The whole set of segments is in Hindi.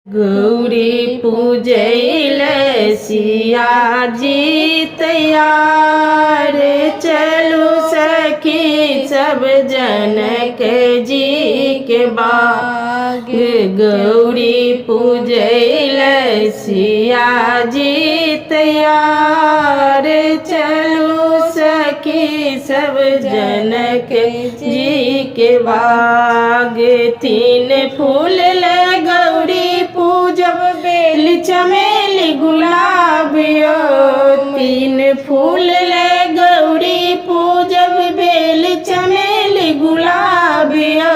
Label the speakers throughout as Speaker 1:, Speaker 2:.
Speaker 1: गौरी पूजैल सिया जी तैयार, चलू सखी सब जनक जी के बाग। गौरी पूजैल सिया जी तैयार, चलू सखी सब जनक जी के बाग। तीन फूल गौरी पूजब बेल चमेली गुलाबियो, तीन फूल गौरी पूजब बेल चमेली गुलाबियो।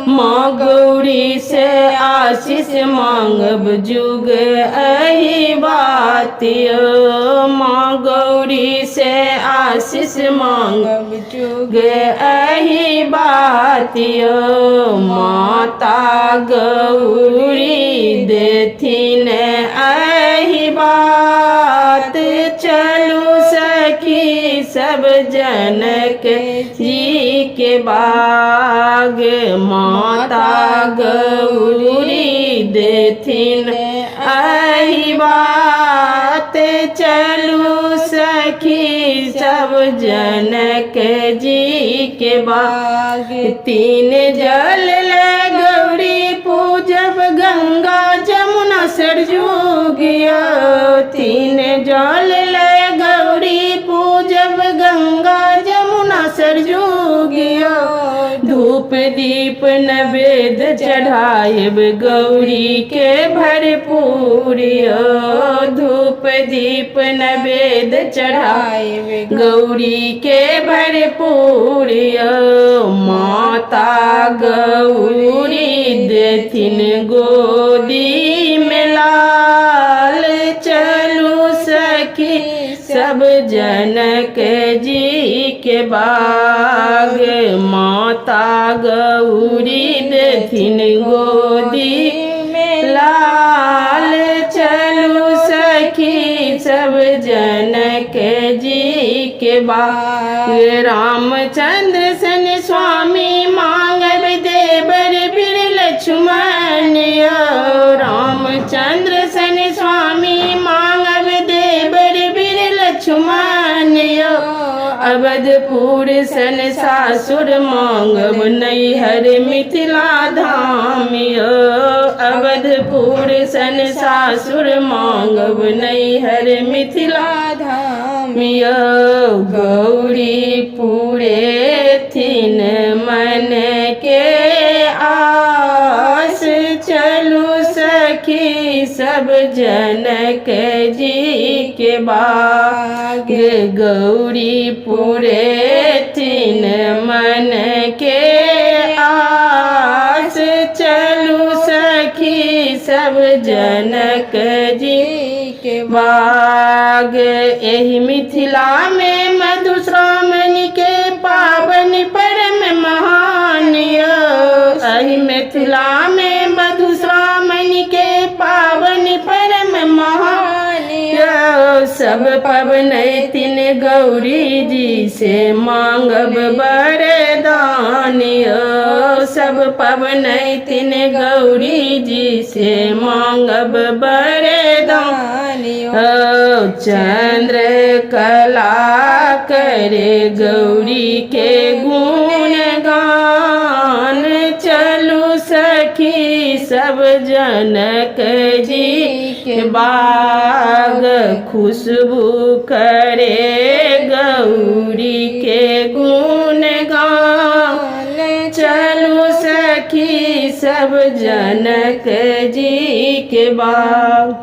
Speaker 1: माँ गौरी से आशीष मांगब जुग अहि बातियो, माँ गौरी से आशीष मांगब जुग अहि बातियो। माता गौरी देथिन अहि बात, चलू सखी सब जनक जी के बाग। माता गौरी देथिन अहि बात, चलू सखी सब जनक जी के बाग। तीन जल गौरी पूजब गंगा जमुना सरजू गियो, तीन जल गौरी पूजब गंगा जमुना सरजू गियो। धूप दीप नवेद चढ़ाएब गौरी के भरपूरियो, धूप दीप नवेद चढ़ाएब गौरी के भरपूरियो। माता गौरी देथिन गोदी में लाल, चलू सखी सब जनक जी के बाग। माता गौरी देथिन गोदी में लाल, चलू सखी सब जनक जी के बाग। रामचंद्र सन स्वामी मांगब देवर बीर लक्ष्मण, रामचंद्र सन स्वामी मांगब देवर बीर लक्ष्मण। अवधपुर सन सासुर मांगब नैहर मिथिला धाम, अवधपुर सन सासुर मांगब नैहर मिथिला धाम। गौरी पूरे थिन मन के आस, चलू सखी सब जनक जी के बाग। गौरी पूरे थिन मन के आस, चलू सखी सब जनक जी के बाग। एहि मिथिला में मधुश्रावणी के पावन परम महान, एहि मिथिला में मधुश्रावणी के पावन परम महान। सब पवनैतिन गौरी जी से मांगब वरदान, सब पवनैतिन गौरी जी से मांगब वरदान। चंद्र कला करे गौरी के गुण गान, चलू सखी सब जनक जी के बाग। खुशबू करे गौरी के गुण गान, चलू सखी सब जनक जी के बाग।